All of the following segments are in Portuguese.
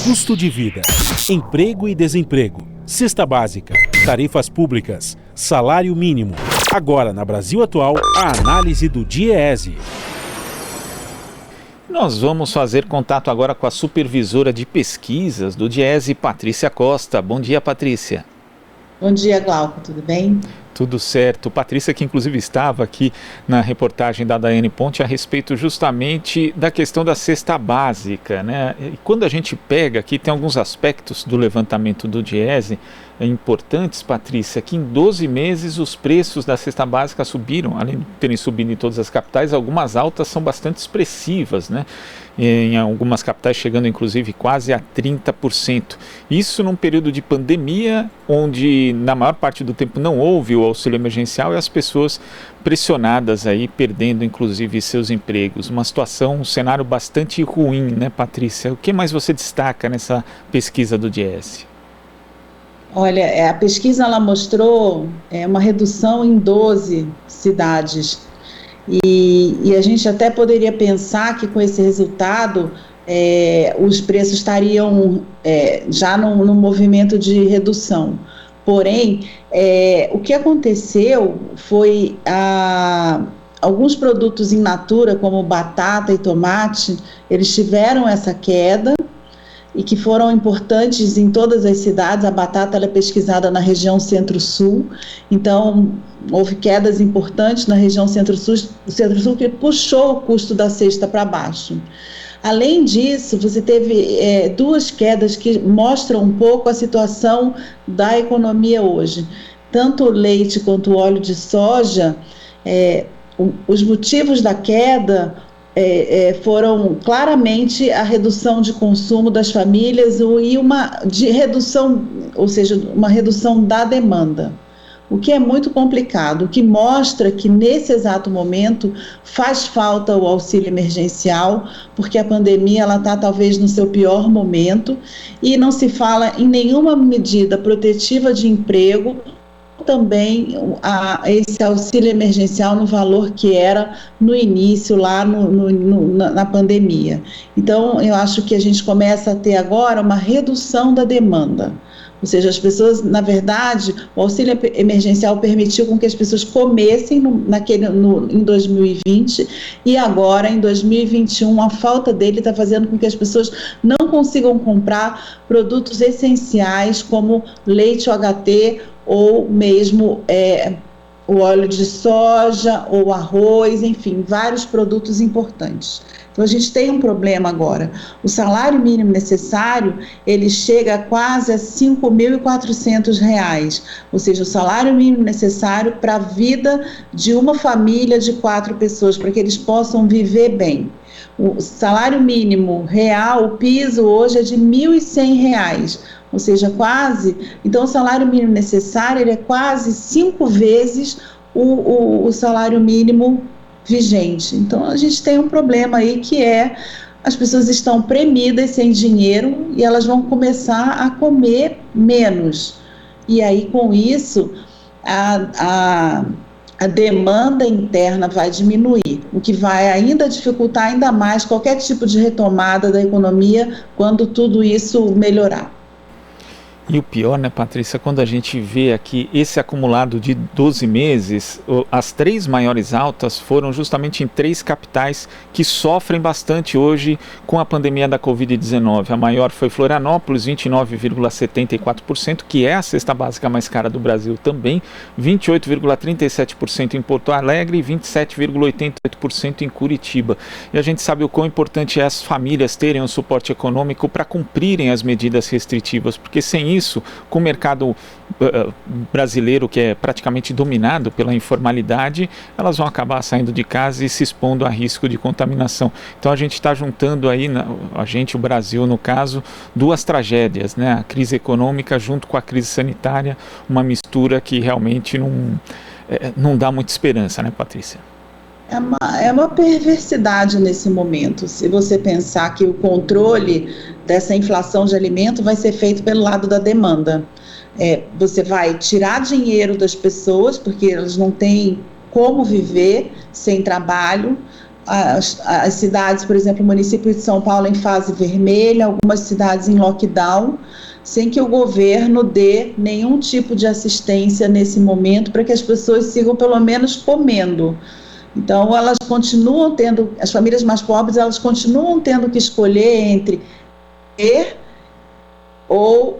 Custo de vida, emprego e desemprego, cesta básica, tarifas públicas, salário mínimo. Agora, na Brasil Atual, a análise do DIEESE. Nós vamos fazer contato agora com a supervisora de pesquisas do DIEESE, Patrícia Costa. Bom dia, Patrícia. Bom dia, Glauco. Tudo bem? Tudo certo. Patrícia, que inclusive estava aqui na reportagem da Daiane Ponte a respeito justamente da questão da cesta básica, né? E quando a gente pega aqui, tem alguns aspectos do levantamento do DIEESE importantes, Patrícia, que em 12 meses os preços da cesta básica subiram, além de terem subido em todas as capitais, algumas altas são bastante expressivas, né? Em algumas capitais chegando inclusive quase a 30%. Isso num período de pandemia, onde na maior parte do tempo não houve o auxílio emergencial e as pessoas pressionadas aí, perdendo inclusive seus empregos. Uma situação, um cenário bastante ruim, né, Patrícia? O que mais você destaca nessa pesquisa do DIEESE? Olha, a pesquisa ela mostrou uma redução em 12 cidades e a gente até poderia pensar que com esse resultado os preços estariam já num movimento de redução. Porém, o que aconteceu foi alguns produtos in natura, como batata e tomate, eles tiveram essa queda, e que foram importantes em todas as cidades. A batata ela é pesquisada na região Centro-Sul, então houve quedas importantes na região Centro-Sul que puxou o custo da cesta para baixo. Além disso, você teve duas quedas que mostram um pouco a situação da economia hoje. Tanto o leite quanto o óleo de soja, os motivos da queda foram claramente a redução de consumo das famílias e uma redução da demanda, o que é muito complicado, o que mostra que nesse exato momento faz falta o auxílio emergencial, porque a pandemia está talvez no seu pior momento e não se fala em nenhuma medida protetiva de emprego, também esse auxílio emergencial no valor que era no início, lá na pandemia. Então, eu acho que a gente começa a ter agora uma redução da demanda. Ou seja, as pessoas, na verdade, o auxílio emergencial permitiu com que as pessoas comessem em 2020 e agora, em 2021, a falta dele está fazendo com que as pessoas não consigam comprar produtos essenciais como leite UHT ou mesmo o óleo de soja ou arroz, enfim, vários produtos importantes. Então a gente tem um problema agora. O salário mínimo necessário, ele chega a quase a R$ 5.400, ou seja, o salário mínimo necessário para a vida de uma família de 4 pessoas, para que eles possam viver bem. O salário mínimo real, o piso hoje é de R$ 1.100, ou seja, então o salário mínimo necessário ele é quase 5 vezes o salário mínimo vigente. Então a gente tem um problema aí que as pessoas estão premidas sem dinheiro e elas vão começar a comer menos. E aí com isso a demanda interna vai diminuir, o que vai ainda dificultar ainda mais qualquer tipo de retomada da economia quando tudo isso melhorar. E o pior, né, Patrícia, quando a gente vê aqui esse acumulado de 12 meses, as 3 maiores altas foram justamente em 3 capitais que sofrem bastante hoje com a pandemia da Covid-19. A maior foi Florianópolis, 29,74%, que é a cesta básica mais cara do Brasil também, 28,37% em Porto Alegre e 27,88% em Curitiba. E a gente sabe o quão importante é as famílias terem um suporte econômico para cumprirem as medidas restritivas, porque sem isso, com o mercado brasileiro, que é praticamente dominado pela informalidade, elas vão acabar saindo de casa e se expondo a risco de contaminação. Então a gente está juntando aí, o Brasil no caso, 2 tragédias, né? A crise econômica junto com a crise sanitária, uma mistura que realmente não dá muita esperança, né, Patrícia? É uma perversidade nesse momento, se você pensar que o controle dessa inflação de alimento vai ser feito pelo lado da demanda. Você vai tirar dinheiro das pessoas, porque elas não têm como viver sem trabalho, as cidades, por exemplo, o município de São Paulo em fase vermelha, algumas cidades em lockdown, sem que o governo dê nenhum tipo de assistência nesse momento para que as pessoas sigam pelo menos comendo. Então, elas continuam tendo, as famílias mais pobres, elas continuam tendo que escolher entre ter ou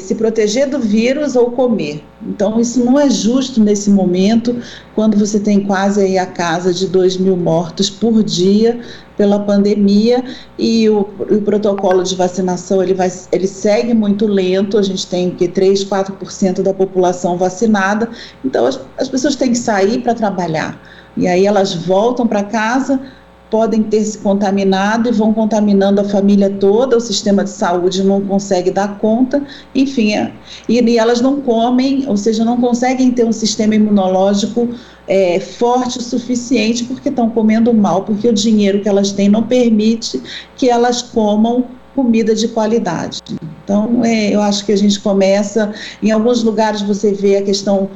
se proteger do vírus ou comer. Então, isso não é justo nesse momento, quando você tem quase aí a casa de 2.000 mortos por dia pela pandemia, e o protocolo de vacinação ele segue muito lento. A gente tem 3, 4% da população vacinada, então as pessoas têm que sair para trabalhar, e aí elas voltam para casa, podem ter se contaminado e vão contaminando a família toda, o sistema de saúde não consegue dar conta, enfim, e elas não comem, ou seja, não conseguem ter um sistema imunológico forte o suficiente, porque estão comendo mal, porque o dinheiro que elas têm não permite que elas comam comida de qualidade. Então, eu acho que a gente começa, em alguns lugares você vê a questão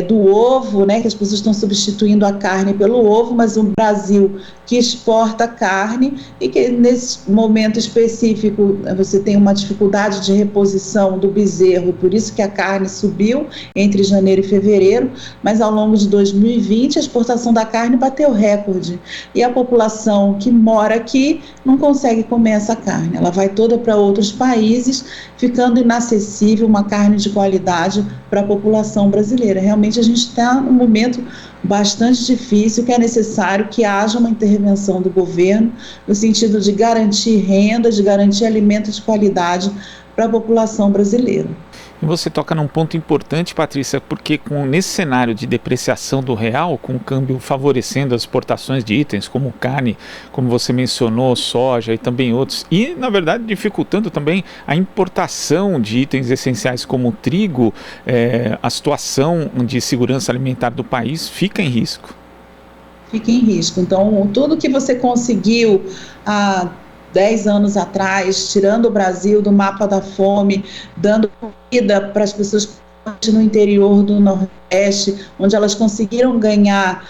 do ovo, né, que as pessoas estão substituindo a carne pelo ovo, mas o Brasil que exporta carne, e que nesse momento específico você tem uma dificuldade de reposição do bezerro, por isso que a carne subiu entre janeiro e fevereiro, mas ao longo de 2020 a exportação da carne bateu recorde, e a população que mora aqui não consegue comer essa carne, ela vai toda para outros países, ficando inacessível uma carne de qualidade para a população brasileira. Realmente a gente está num momento bastante difícil, que é necessário que haja uma intervenção do governo no sentido de garantir renda, de garantir alimentos de qualidade para a população brasileira. E você toca num ponto importante, Patrícia, porque nesse cenário de depreciação do real, com o câmbio favorecendo as exportações de itens como carne, como você mencionou, soja e também outros, e na verdade dificultando também a importação de itens essenciais como o trigo, a situação de segurança alimentar do país fica em risco. Fica em risco. Então, tudo que você conseguiu 10 anos atrás, tirando o Brasil do mapa da fome, dando comida para as pessoas no interior do Nordeste, onde elas conseguiram ganhar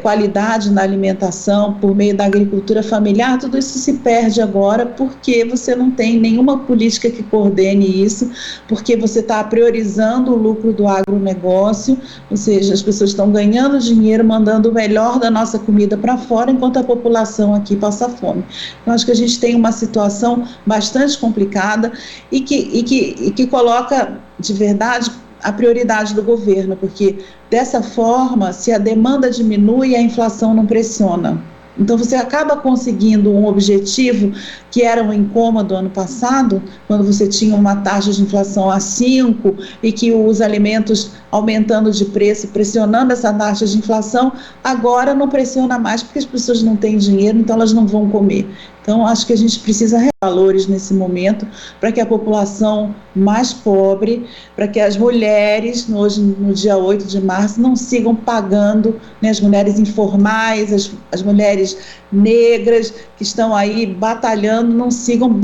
qualidade na alimentação por meio da agricultura familiar, tudo isso se perde agora, porque você não tem nenhuma política que coordene isso, porque você está priorizando o lucro do agronegócio, ou seja, as pessoas estão ganhando dinheiro, mandando o melhor da nossa comida para fora, enquanto a população aqui passa fome. Então, acho que a gente tem uma situação bastante complicada e que coloca, de verdade, a prioridade do governo, porque dessa forma, se a demanda diminui, a inflação não pressiona. Então você acaba conseguindo um objetivo que era um incômodo ano passado, quando você tinha uma taxa de inflação a 5 e que os alimentos aumentando de preço, pressionando essa taxa de inflação, agora não pressiona mais, porque as pessoas não têm dinheiro, então elas não vão comer. Então, acho que a gente precisa valores nesse momento para que a população mais pobre, para que as mulheres, hoje no dia 8 de março, não sigam pagando, né, as mulheres informais, as mulheres negras que estão aí batalhando, não sigam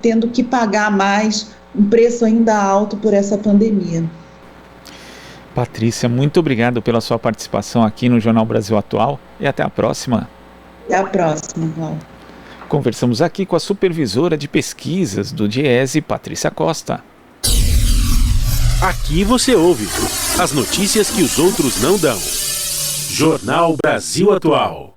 tendo que pagar mais, um preço ainda alto por essa pandemia. Patrícia, muito obrigado pela sua participação aqui no Jornal Brasil Atual e até a próxima. Até a próxima, Val. Conversamos aqui com a supervisora de pesquisas do DIEESE, Patrícia Costa. Aqui você ouve as notícias que os outros não dão. Jornal Brasil Atual.